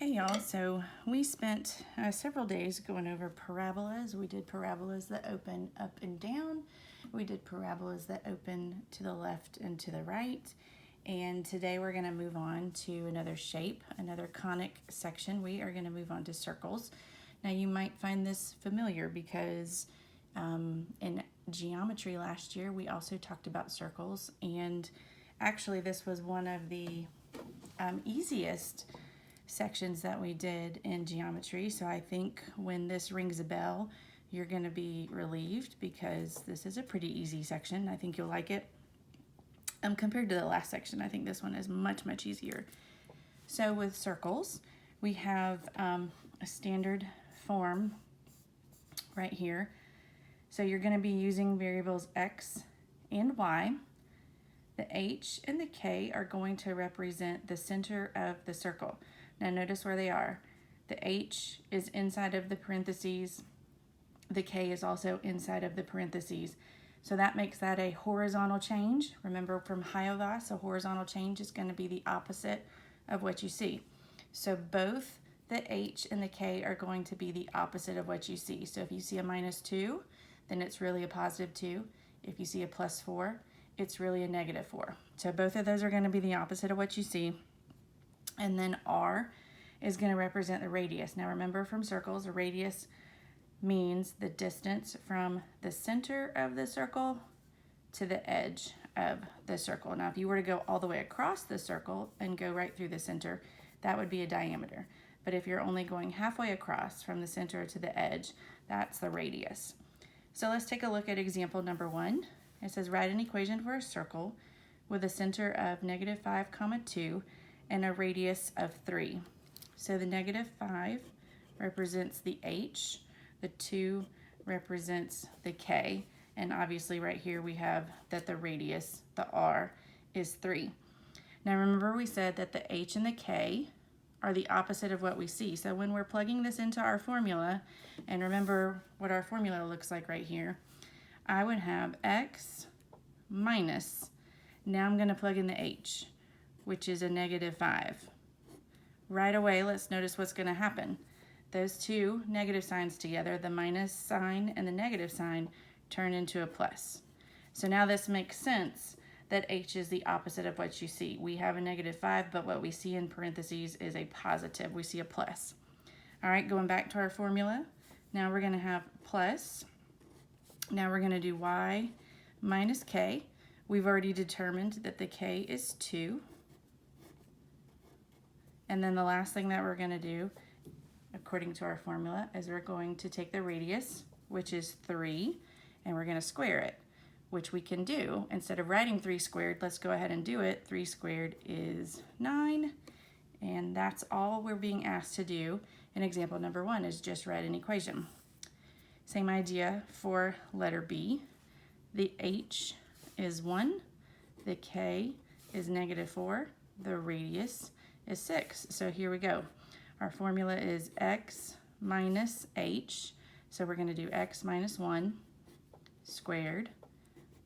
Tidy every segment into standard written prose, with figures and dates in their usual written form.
Hey y'all, so we spent several days going over parabolas. We did parabolas that open up and down. We did parabolas that open to the left and to the right. And today we're going to move on to another shape, another conic section. We are going to move on to circles. Now you might find this familiar because in geometry last year we also talked about circles, and actually this was one of the easiest sections that we did in geometry. So I think when this rings a bell, you're going to be relieved because this is a pretty easy section. I think you'll like it. Compared to the last section, I think this one is much easier. So with circles, we have a standard form right here. So you're going to be using variables x and y. The h and the k are going to represent the center of the circle. Now notice where they are. The h is inside of the parentheses. The k is also inside of the parentheses. So that makes that a horizontal change. Remember from Hiovas, a horizontal change is going to be the opposite of what you see. So both the h and the k are going to be the opposite of what you see. So if you see a -2, then it's really a +2. If you see a +4, it's really a -4. So both of those are going to be the opposite of what you see. And then r is going to represent the radius. Now remember from circles, a radius means the distance from the center of the circle to the edge of the circle. Now if you were to go all the way across the circle and go right through the center, that would be a diameter. But if you're only going halfway across from the center to the edge, that's the radius. So let's take a look at example number 1. It says write an equation for a circle with a center of -5, 2 and a radius of 3. So the -5 represents the h, the 2 represents the k, and obviously right here we have that the radius, the r, is 3. Now remember we said that the h and the k are the opposite of what we see. So when we're plugging this into our formula, and remember what our formula looks like right here, I would have x minus, now I'm going to plug in the h, which is a -5. Right away, let's notice what's going to happen. Those two negative signs together, the minus sign and the negative sign, turn into a plus. So now this makes sense that h is the opposite of what you see. We have a -5, but what we see in parentheses is a positive. We see a plus. All right, going back to our formula. Now we're going to have plus. Now we're going to do y minus k. We've already determined that the k is 2. And then the last thing that we're going to do, according to our formula, is we're going to take the radius, which is 3, and we're going to square it, which we can do. Instead of writing 3 squared, let's go ahead and do it. 3 squared is 9, and that's all we're being asked to do in example number 1, is just write an equation. Same idea for letter B. The h is 1, the k is -4, the radius is 6. So here we go. Our formula is x minus h. So we're going to do x minus 1 squared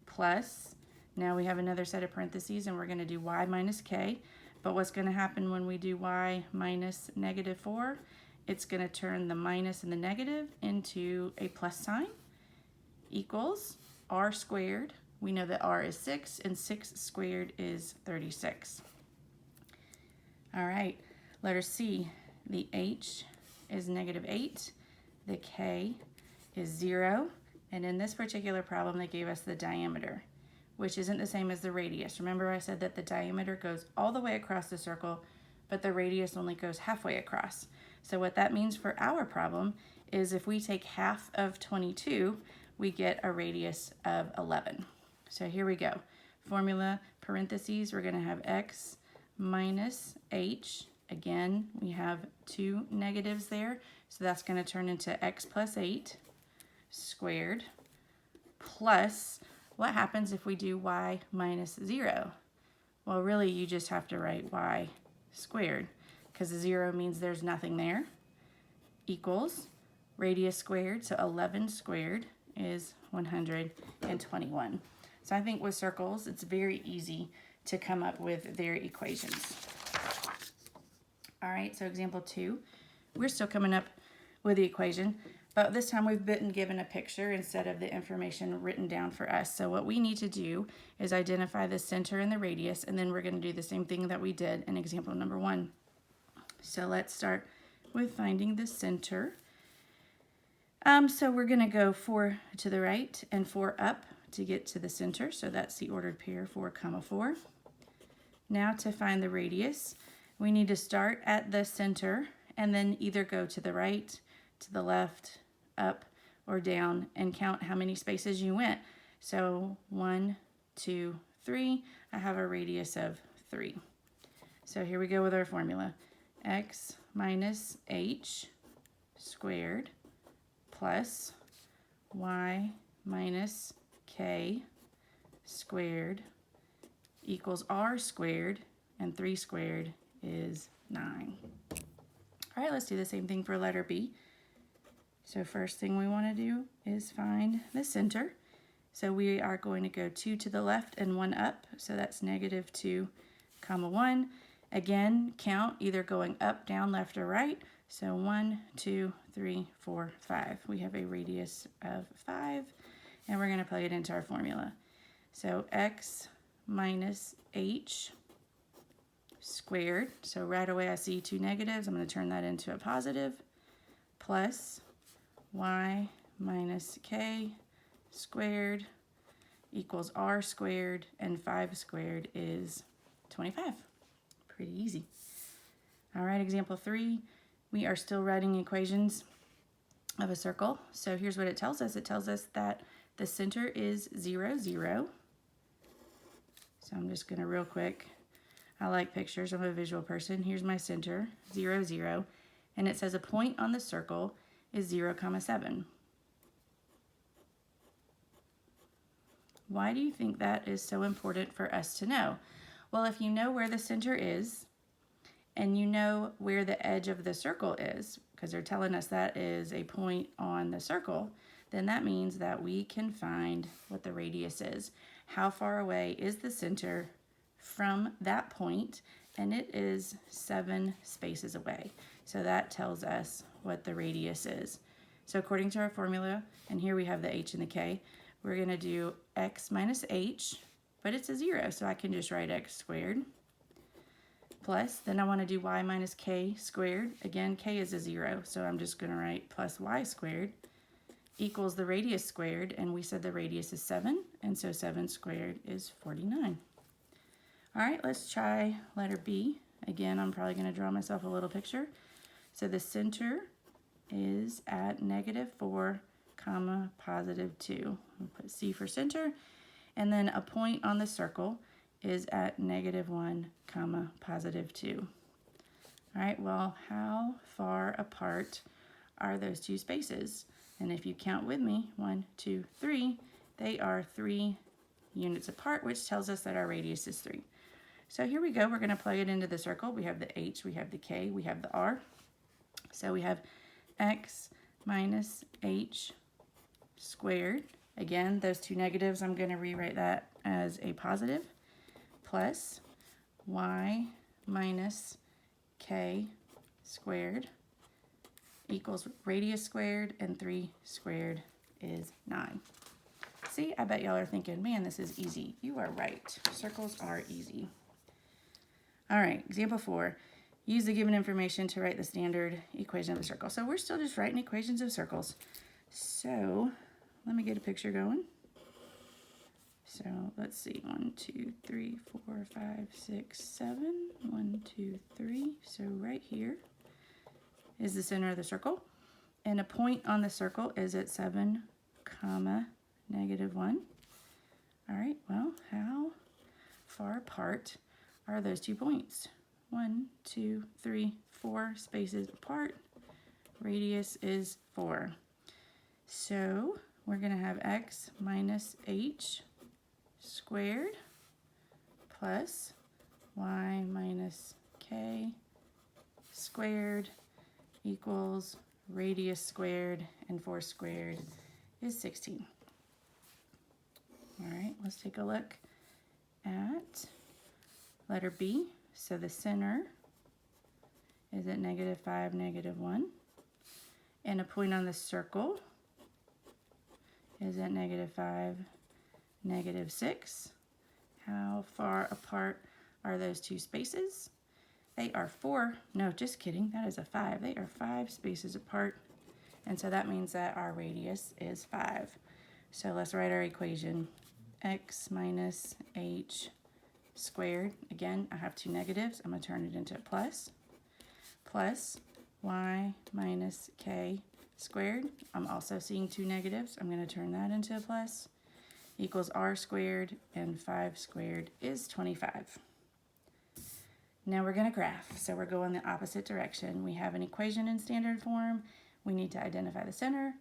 plus, now we have another set of parentheses and we're going to do y minus k. But what's going to happen when we do y minus -4? It's going to turn the minus and the negative into a plus sign, equals r squared. We know that r is 6, and 6 squared is 36. All right, letter C, the h is -8, the k is 0, and in this particular problem they gave us the diameter, which isn't the same as the radius. Remember I said that the diameter goes all the way across the circle, but the radius only goes halfway across. So what that means for our problem is if we take half of 22, we get a radius of 11. So here we go. Formula, parentheses, we're going to have x minus h. Again, we have 2 negatives there, so that's going to turn into x plus 8 squared plus, what happens if we do y minus 0? Well, really, you just have to write y squared, because 0 means there's nothing there, equals radius squared, so 11 squared is 121. So I think with circles, it's very easy to come up with their equations. All right, so example 2, we're still coming up with the equation, but this time we've been given a picture instead of the information written down for us. So what we need to do is identify the center and the radius, and then we're going to do the same thing that we did in example number 1. So let's start with finding the center. So we're going to go 4 to the right and 4 up to get to the center. So that's the ordered pair, 4, 4. Now to find the radius, we need to start at the center and then either go to the right, to the left, up, or down and count how many spaces you went. So 1, 2, 3. I have a radius of 3. So here we go with our formula. X minus h squared plus y minus k squared equals r squared, and 3 squared is 9. All right, let's do the same thing for letter B. So first thing we want to do is find the center. So we are going to go 2 to the left and 1 up. So that's negative 2, 1. Again, count either going up, down, left, or right. So 1, 2, 3, 4, 5. We have a radius of 5, and we're going to plug it into our formula. So x minus h squared. So right away I see 2 negatives. I'm going to turn that into a positive. Plus y minus k squared equals r squared, and 5 squared is 25. Pretty easy. All right, example 3. We are still writing equations of a circle. So here's what it tells us. It tells us that the center is 0, 0. So I'm just going to real quick. I like pictures. I'm a visual person. Here's my center, 0, 0. And it says a point on the circle is 0, 7. Why do you think that is so important for us to know? Well, if you know where the center is, and you know where the edge of the circle is, because they're telling us that is a point on the circle, then that means that we can find what the radius is. How far away is the center from that point? And it is 7 spaces away. So that tells us what the radius is. So according to our formula, and here we have the h and the k, we're going to do x minus h, but it's a 0, so I can just write x squared. Plus, then I want to do y minus k squared. Again, k is a 0, so I'm just going to write plus y squared equals the radius squared, and we said the radius is 7, and so 7 squared is 49. All right, let's try letter B. Again, I'm probably going to draw myself a little picture. So the center is at negative 4, positive 2. We'll put C for center, and then a point on the circle is at negative 1, positive 2. All right, well, how far apart are those two spaces? And if you count with me, 1, 2, 3, they are 3 units apart, which tells us that our radius is 3. So here we go. We're going to plug it into the circle. We have the h, we have the k, we have the r. So we have x minus h squared. Again, those two negatives, I'm going to rewrite that as a positive, plus y minus k squared equals radius squared, and 3 squared is 9. See, I bet y'all are thinking, man, this is easy. You are right. Circles are easy. All right, example 4. Use the given information to write the standard equation of a circle. So we're still just writing equations of circles. So let me get a picture going. So let's see, 1, 2, 3, 4, 5, 6, 7. 1, 2, 3. So right here is the center of the circle. And a point on the circle is at 7, negative 1. All right, well, how far apart are those 2 points? 1, 2, 3, 4 spaces apart. Radius is 4. So we're going to have x minus h squared plus y minus k squared equals radius squared, and 4 squared is 16. All right, let's take a look at letter B. So the center is at -5, -1. And a point on the circle is at -5, -6. How far apart are those two spaces? They are 4, no, just kidding, that is a 5. They are 5 spaces apart, and so that means that our radius is 5. So let's write our equation. X minus h squared, again, I have two negatives, I'm going to turn it into a plus y minus k squared, I'm also seeing two negatives, I'm going to turn that into a plus, equals r squared, and 5 squared is 25. Now we're going to graph, so we're going the opposite direction. We have an equation in standard form, we need to identify the center,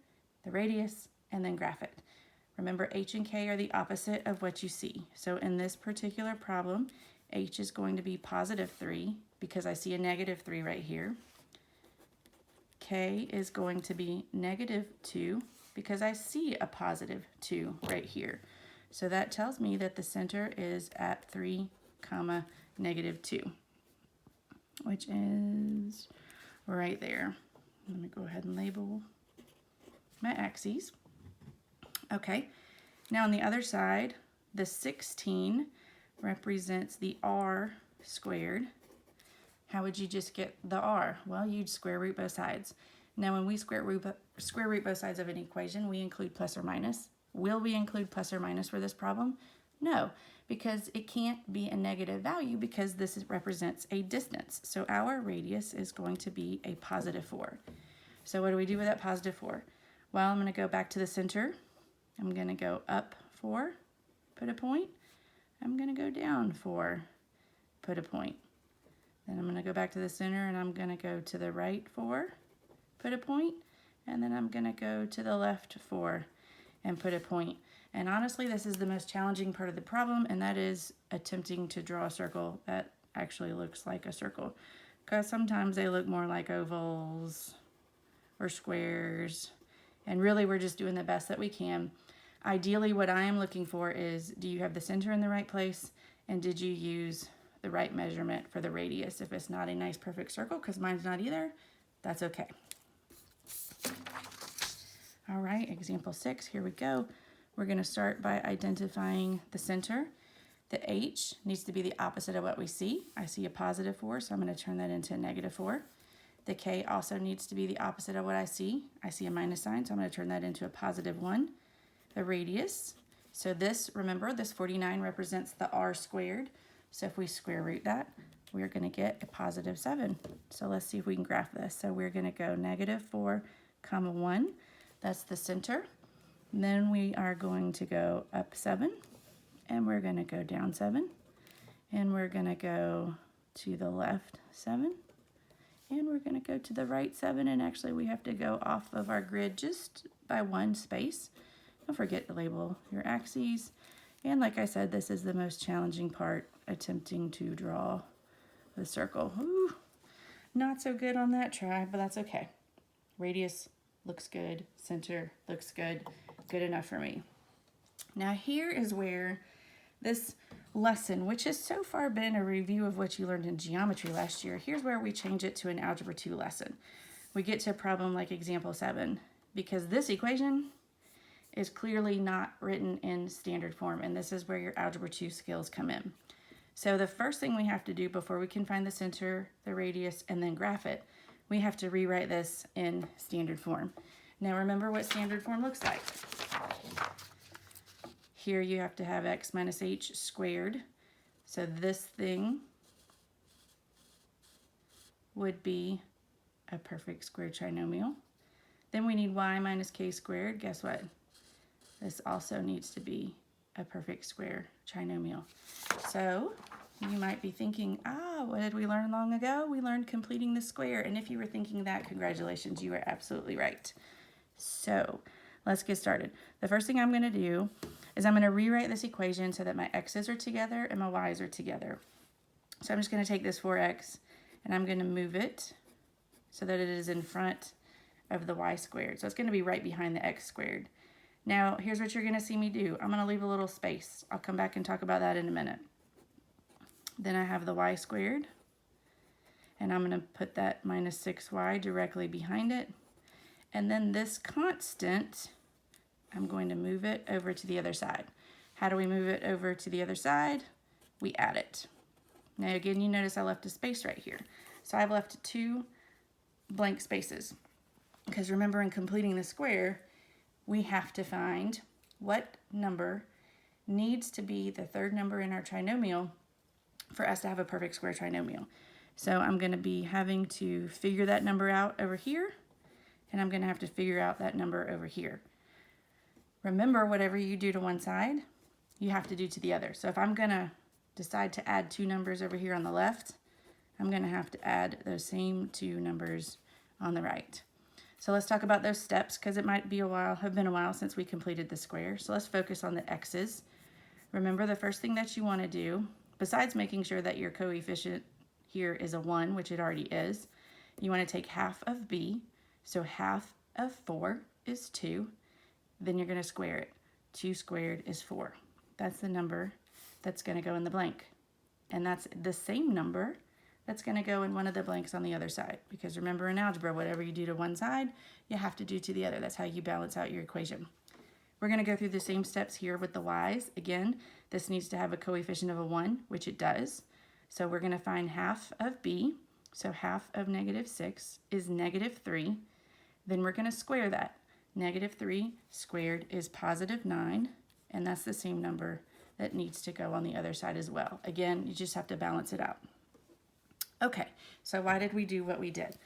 the radius, and then graph it. Remember, h and k are the opposite of what you see. So in this particular problem, h is going to be +3 because I see a -3 right here. K is going to be -2 because I see a +2 right here. So that tells me that the center is at 3, -2, which is right there. Let me go ahead and label my axes. Okay, now on the other side, the 16 represents the r squared. How would you just get the r? Well, you'd square root both sides. Now when we square root both sides of an equation, we include plus or minus. Will we include plus or minus for this problem? No, because it can't be a negative value because this represents a distance. So our radius is going to be a +4. So what do we do with that +4? Well, I'm going to go back to the center. I'm going to go up 4, put a point. I'm going to go down 4, put a point. Then I'm going to go back to the center and I'm going to go to the right 4, put a point. And then I'm going to go to the left 4 and put a point. And honestly, this is the most challenging part of the problem, and that is attempting to draw a circle that actually looks like a circle. Because sometimes they look more like ovals or squares. And really, we're just doing the best that we can. Ideally, what I am looking for is, do you have the center in the right place? And did you use the right measurement for the radius? If it's not a nice perfect circle, because mine's not either, that's okay. All right, example 6, here we go. We're going to start by identifying the center. The h needs to be the opposite of what we see. I see a +4, so I'm going to turn that into a -4. The k also needs to be the opposite of what I see. I see a minus sign, so I'm going to turn that into a +1. The radius, so this, remember, this 49 represents the r squared. So if we square root that, we're going to get a +7. So let's see if we can graph this. So we're going to go -4, 1. That's the center. And then we are going to go up 7, and we're going to go down 7, and we're going to go to the left 7, and we're going to go to the right 7, and actually we have to go off of our grid just by 1 space. Don't forget to label your axes. And like I said, this is the most challenging part, attempting to draw the circle. Ooh, not so good on that try, but that's okay. Radius looks good, center looks good, good enough for me. Now here is where this lesson, which has so far been a review of what you learned in geometry last year, here's where we change it to an Algebra 2 lesson. We get to a problem like example 7, because this equation is clearly not written in standard form, and this is where your Algebra 2 skills come in. So the first thing we have to do before we can find the center, the radius, and then graph it, we have to rewrite this in standard form. Now remember what standard form looks like. Here you have to have x minus h squared. So this thing would be a perfect square trinomial. Then we need y minus k squared. Guess what? This also needs to be a perfect square trinomial. So you might be thinking, what did we learn long ago? We learned completing the square. And if you were thinking that, congratulations, you are absolutely right. So let's get started. The first thing I'm going to do is I'm going to rewrite this equation so that my x's are together and my y's are together. So I'm just going to take this 4x and I'm going to move it so that it is in front of the y squared. So it's going to be right behind the x squared. Now, here's what you're going to see me do. I'm going to leave a little space. I'll come back and talk about that in a minute. Then I have the y squared. and I'm going to put that minus 6y directly behind it. And then this constant, I'm going to move it over to the other side. How do we move it over to the other side? We add it. Now again, you notice I left a space right here. So I've left 2 blank spaces. Because remember, in completing the square, we have to find what number needs to be the third number in our trinomial for us to have a perfect square trinomial. So I'm going to be having to figure that number out over here, and I'm going to have to figure out that number over here. Remember, whatever you do to one side, you have to do to the other. So if I'm going to decide to add 2 numbers over here on the left, I'm going to have to add those same 2 numbers on the right. So let's talk about those steps, because it might be have been a while since we completed the square. So let's focus on the x's. Remember, the first thing that you want to do, besides making sure that your coefficient here is a 1, which it already is, you want to take half of b. So half of 4 is 2. Then you're going to square it. 2 squared is 4. That's the number that's going to go in the blank. And that's the same number that's going to go in one of the blanks on the other side. Because remember, in algebra, whatever you do to one side, you have to do to the other. That's how you balance out your equation. We're going to go through the same steps here with the y's. Again, this needs to have a coefficient of a 1, which it does. So we're going to find half of b. So half of negative 6 is negative 3. Then we're going to square that. Negative 3 squared is positive 9. And that's the same number that needs to go on the other side as well. Again, you just have to balance it out. Okay, so why did we do what we did?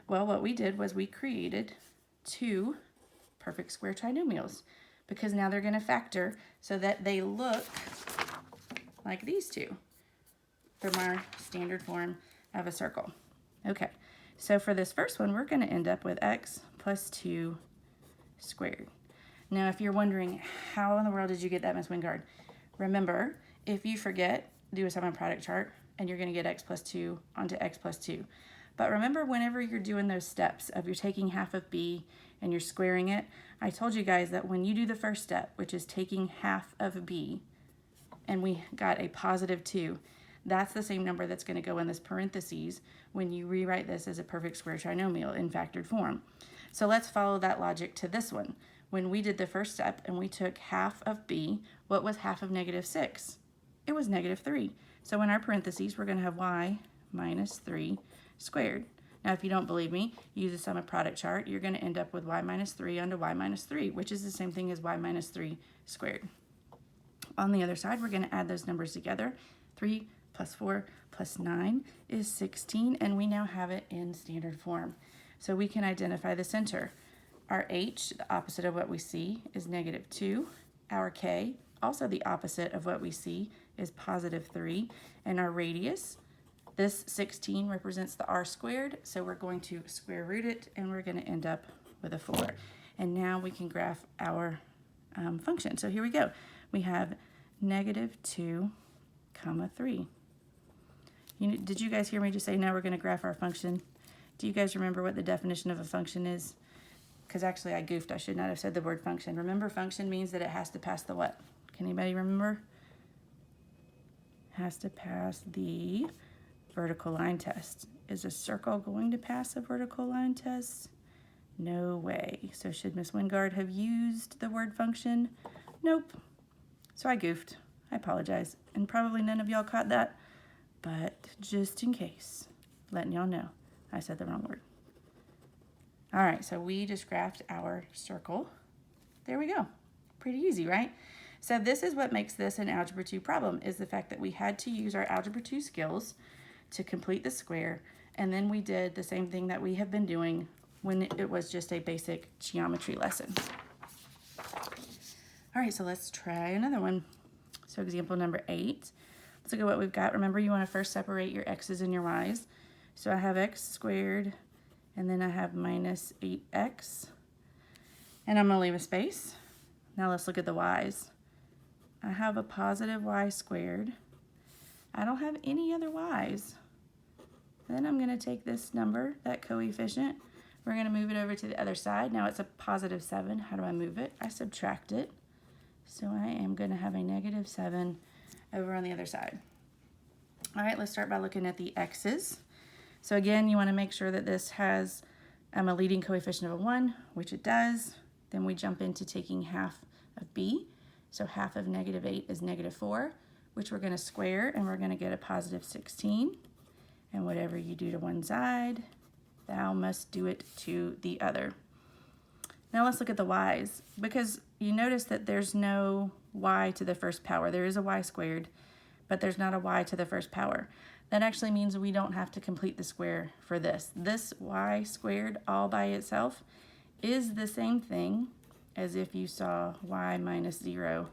Well, what we did was we created 2 perfect square trinomials, because now they're going to factor so that they look like these 2 from our standard form of a circle. Okay, so for this first one, we're going to end up with x plus 2 squared. Now, if you're wondering, how in the world did you get that, Miss Wingard? Remember, if you forget, do a sum and product chart, and you're going to get x plus 2 onto x plus 2. But remember, whenever you're doing those steps of you're taking half of b and you're squaring it, I told you guys that when you do the first step, which is taking half of b, and we got a positive 2, that's the same number that's going to go in this parentheses when you rewrite this as a perfect square trinomial in factored form. So let's follow that logic to this one. When we did the first step and we took half of b, what was half of negative 6? It was negative 3. So in our parentheses, we're going to have y minus 3 squared. Now, if you don't believe me, use a sum of product chart. You're going to end up with y minus 3 onto y minus 3, which is the same thing as y minus 3 squared. On the other side, we're going to add those numbers together. 3 plus 4 plus 9 is 16, and we now have it in standard form. So we can identify the center. Our h, the opposite of what we see, is negative 2. Our k, also the opposite of what we see, is positive 3. And our radius, this 16 represents the r squared, so we're going to square root it, and we're going to end up with a 4. And now we can graph our function. So here we go. We have negative 2, comma 3. Did you guys hear me just say now we're going to graph our function? Do you guys remember what the definition of a function is? Because actually I goofed. I should not have said the word function. Remember, function means that it has to pass the what? Can anybody remember? Has to pass the vertical line test. Is a circle going to pass a vertical line test? No way. So should Miss Wingard have used the word function? Nope. So I goofed. I apologize. And probably none of y'all caught that. But just in case, letting y'all know I said the wrong word. All right, so we just graphed our circle. There we go. Pretty easy, right? So this is what makes this an Algebra 2 problem, is the fact that we had to use our Algebra 2 skills to complete the square, and then we did the same thing that we have been doing when it was just a basic geometry lesson. All right, so let's try another one. So example number 8. Let's look at what we've got. Remember, you want to first separate your x's and your y's. So I have x squared, and then I have minus 8x. And I'm going to leave a space. Now let's look at the y's. I have a positive y squared. I don't have any other y's. Then I'm going to take this number, that coefficient, we're going to move it over to the other side. Now it's a positive 7. How do I move it? I subtract it. So I am going to have a negative 7 over on the other side. All right, let's start by looking at the x's. So again, you want to make sure that this has a leading coefficient of a 1, which it does. Then we jump into taking half of b. So half of -8 is -4, which we're going to square, and we're going to get a positive 16. And whatever you do to one side, thou must do it to the other. Now let's look at the y's, because you notice that there's no y to the first power. There is a y squared, but there's not a y to the first power. That actually means we don't have to complete the square for this. This y squared all by itself is the same thing as if you saw y minus 0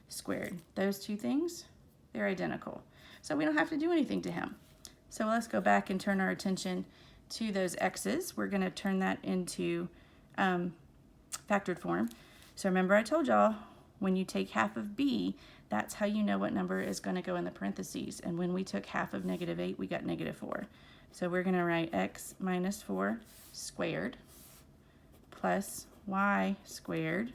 squared. Those two things, they're identical. So we don't have to do anything to him. So let's go back and turn our attention to those x's. We're going to turn that into factored form. So remember I told y'all, when you take half of b, that's how you know what number is going to go in the parentheses. And when we took half of -8, we got -4. So we're going to write x minus 4 squared plus y squared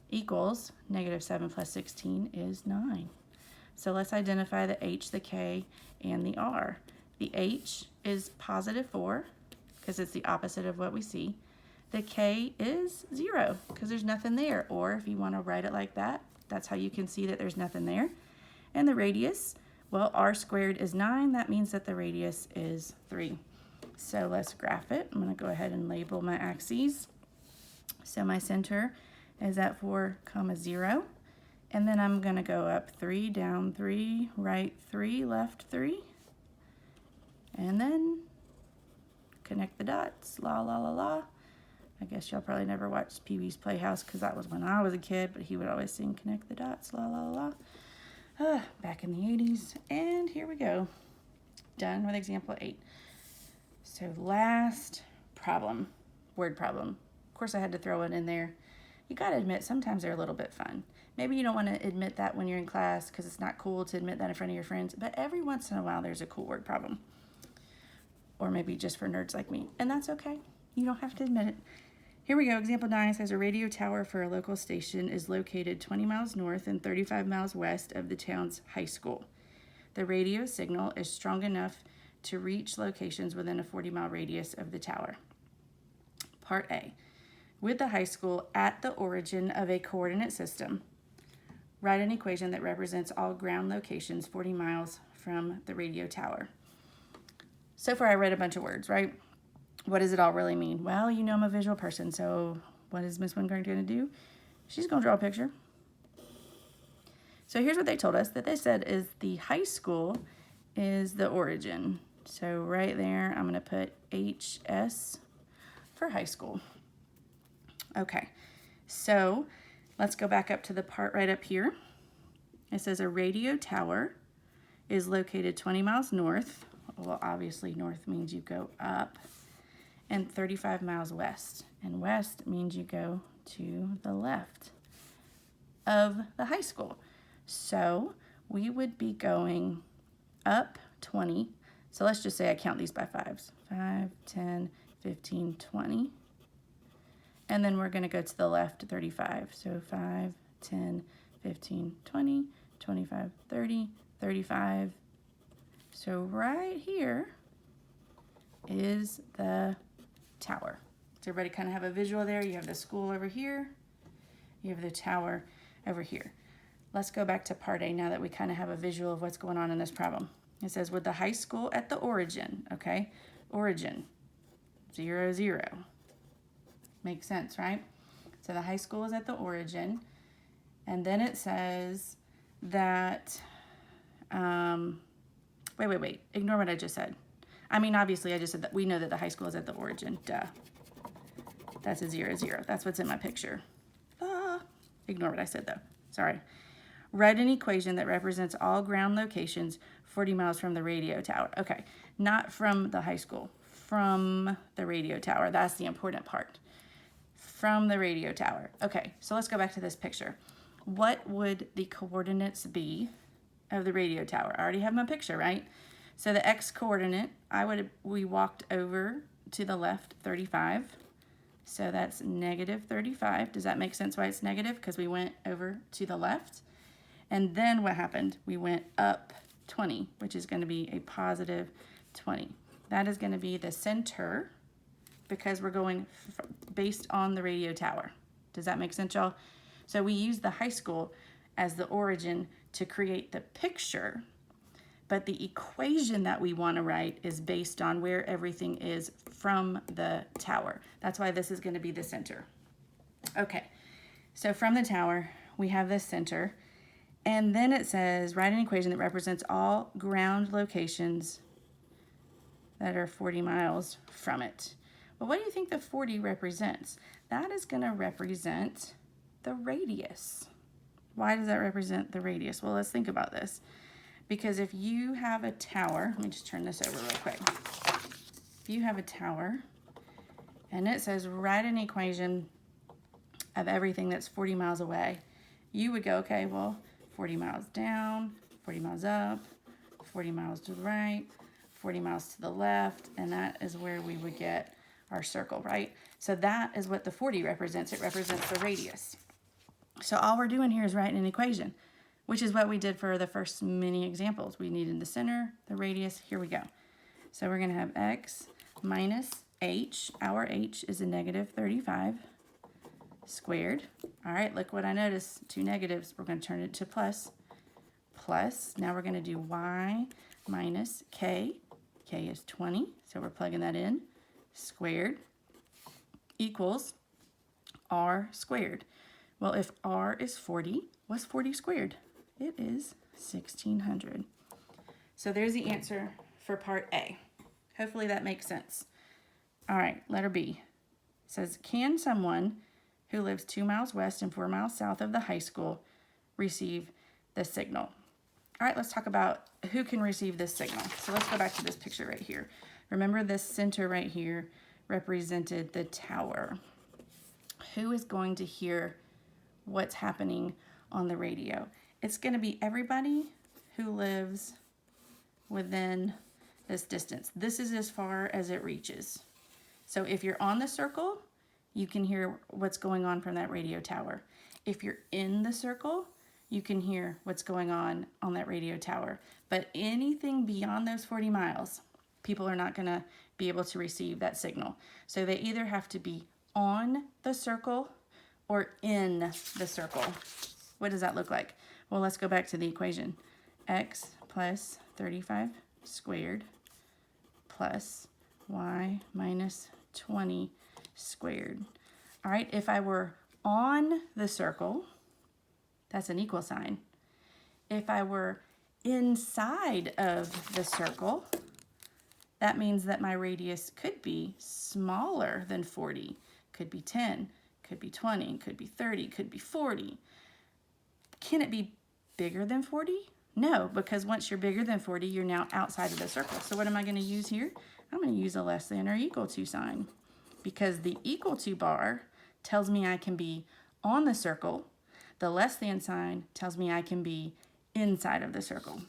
equals -7 plus 16 is 9. So let's identify the h, the k, and the r. The h is positive 4 because it's the opposite of what we see. The k is 0 because there's nothing there. Or if you want to write it like that, that's how you can see that there's nothing there. And the radius, well, r squared is 9. That means that the radius is 3. So let's graph it. I'm going to go ahead and label my axes. So my center is at 4, 0. And then I'm going to go up 3, down 3, right 3, left 3. And then connect the dots. La, la, la, la. I guess y'all probably never watched Pee-wee's Playhouse because that was when I was a kid, but he would always sing connect the dots, la, la, la, la. Back in the 80s. And here we go. Done with example 8. So last problem, word problem. Of course I had to throw it in there. You got to admit, sometimes they're a little bit fun. Maybe you don't want to admit that when you're in class because it's not cool to admit that in front of your friends, but every once in a while there's a cool word problem. Or maybe just for nerds like me, and that's okay. You don't have to admit it. Here we go. Example 9 says a radio tower for a local station is located 20 miles north and 35 miles west of the town's high school. The radio signal is strong enough to reach locations within a 40-mile radius of the tower. Part A. With the high school at the origin of a coordinate system, write an equation that represents all ground locations 40 miles from the radio tower. So far I read a bunch of words, right? What does it all really mean? Well, you know I'm a visual person, so what is Miss Wingard going to do? She's going to draw a picture. So here's what they told us. That they said is the high school is the origin. So right there, I'm going to put HS for high school. Okay, so let's go back up to the part right up here. It says a radio tower is located 20 miles north. Well, obviously north means you go up. And 35 miles west. And west means you go to the left of the high school. So we would be going up 20. So let's just say I count these by 5s. 5, 10, 15, 20. And then we're going to go to the left 35. So 5, 10, 15, 20, 25, 30, 35. So right here is the tower. Does everybody kind of have a visual there? You have the school over here. You have the tower over here. Let's go back to part A now that we kind of have a visual of what's going on in this problem. It says with the high school at the origin, okay? Origin, 0, 0. Makes sense, right? So the high school is at the origin. And then it says that, wait. Ignore what I just said. I mean, obviously, I just said that we know that the high school is at the origin. Duh. That's a 0, 0. That's what's in my picture. Ignore what I said, though. Sorry. Write an equation that represents all ground locations 40 miles from the radio tower. Okay, not from the high school. From the radio tower. That's the important part. From the radio tower. Okay, so let's go back to this picture. What would the coordinates be of the radio tower? I already have my picture, right? So the x coordinate, we walked over to the left 35. So that's -35. Does that make sense why it's negative? Because we went over to the left. And then what happened? We went up 20, which is going to be a positive 20. that is going to be the center because we're going based on the radio tower. Does that make sense, y'all? So we use the high school as the origin to create the picture, but the equation that we want to write is based on where everything is from the tower. That's why this is going to be the center. Okay, so from the tower, we have this center, and then it says, write an equation that represents all ground locations that are 40 miles from it. Well, what do you think the 40 represents? That is going to represent the radius. Why does that represent the radius? Well, let's think about this. Because if you have a tower, let me just turn this over real quick. If you have a tower and it says write an equation of everything that's 40 miles away, you would go, okay, well, 40 miles down, 40 miles up, 40 miles to the right, 40 miles to the left, and that is where we would get our circle, right? So that is what the 40 represents. It represents the radius. So all we're doing here is writing an equation, which is what we did for the first many examples. We needed the center, the radius. Here we go. So we're going to have x minus h. Our h is a negative 35 squared. All right, look what I noticed. Two negatives. We're going to turn it to plus. Plus. Now we're going to do y minus k. K is 20, so we're plugging that in. Squared equals r squared. Well, if r is 40, what's 40 squared? It is 1600. So there's the answer for part A. Hopefully that makes sense. All right, letter B. It says, can someone who lives 2 miles west and 4 miles south of the high school receive the signal? All right, let's talk about who can receive this signal. So let's go back to this picture right here. Remember this center right here represented the tower. Who is going to hear what's happening on the radio? It's going to be everybody who lives within this distance. This is as far as it reaches. So if you're on the circle, you can hear what's going on from that radio tower. If you're in the circle, you can hear what's going on that radio tower. But anything beyond those 40 miles, people are not going to be able to receive that signal. So they either have to be on the circle or in the circle. What does that look like? Well, let's go back to the equation. X plus 35 squared plus y minus 20 squared. All right, if I were on the circle, that's an equal sign. If I were inside of the circle, that means that my radius could be smaller than 40. Could be 10, could be 20, could be 30, could be 40. Can it be bigger than 40? No, because once you're bigger than 40, you're now outside of the circle. So what am I going to use here? I'm going to use a less than or equal to sign, because the equal to bar tells me I can be on the circle. The less than sign tells me I can be inside of the circle.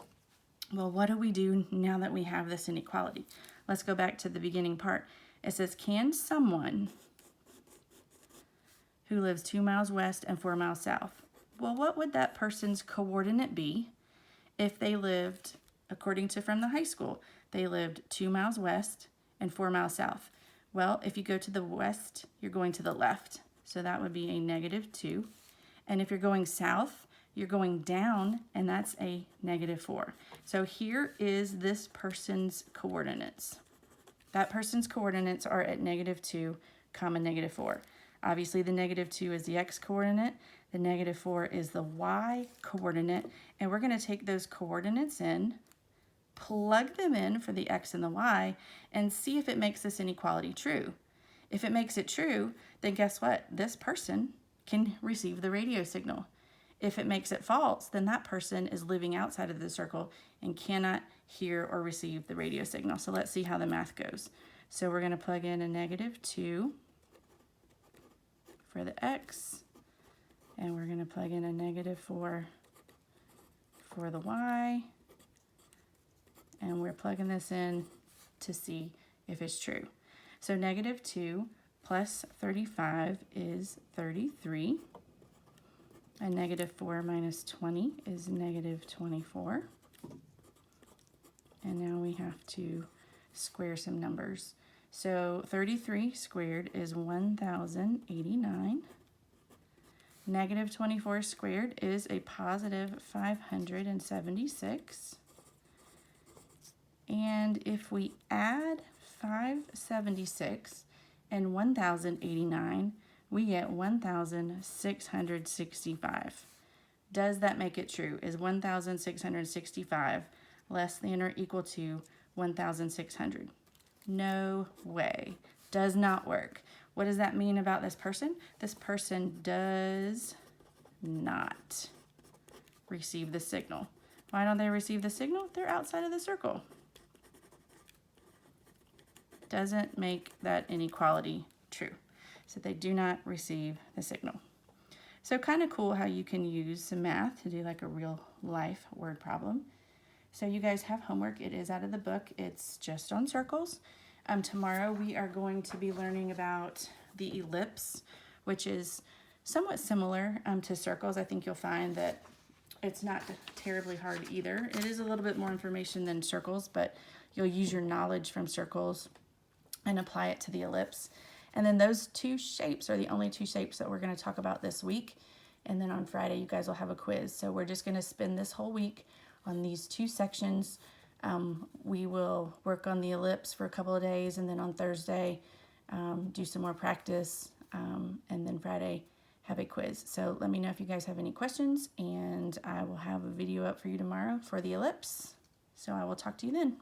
Well, what do we do now that we have this inequality? Let's go back to the beginning part. It says, can someone who lives 2 miles west and 4 miles south? Well, what would that person's coordinate be if they lived, according to from the high school, they lived 2 miles west and 4 miles south? Well, if you go to the west, you're going to the left. So that would be a -2. And if you're going south, you're going down, and that's a -4. So here is this person's coordinates. That person's coordinates are at -2, -4. Obviously, the -2 is the x coordinate. The -4 is the y coordinate. And we're going to take those coordinates in, plug them in for the x and the y, and see if it makes this inequality true. If it makes it true, then guess what? This person can receive the radio signal. If it makes it false, then that person is living outside of the circle and cannot hear or receive the radio signal. So let's see how the math goes. So we're going to plug in a -2 for the x, and we're going to plug in a -4 for the y, and we're plugging this in to see if it's true. So -2 plus 35 is 33, and -4 minus 20 is -24. And now we have to square some numbers. So 33 squared is 1,089. Negative 24 squared is a positive 576. And if we add 576 and 1,089, we get 1,665. Does that make it true? Is 1,665 less than or equal to 1,600? No way. Does not work. What does that mean about this person? This person does not receive the signal. Why don't they receive the signal? They're outside of the circle. Doesn't make that inequality true. So they do not receive the signal. So kind of cool how you can use some math to do like a real life word problem. So you guys have homework. It is out of the book. It's just on circles. Tomorrow we are going to be learning about the ellipse, which is somewhat similar to circles. I think you'll find that it's not terribly hard either. It is a little bit more information than circles, but you'll use your knowledge from circles and apply it to the ellipse. And then those two shapes are the only two shapes that we're going to talk about this week. And then on Friday, you guys will have a quiz. So we're just going to spend this whole week on these two sections. We will work on the ellipse for a couple of days, and then on Thursday, do some more practice, and then Friday, have a quiz. So let me know if you guys have any questions, and I will have a video up for you tomorrow for the ellipse. So I will talk to you then.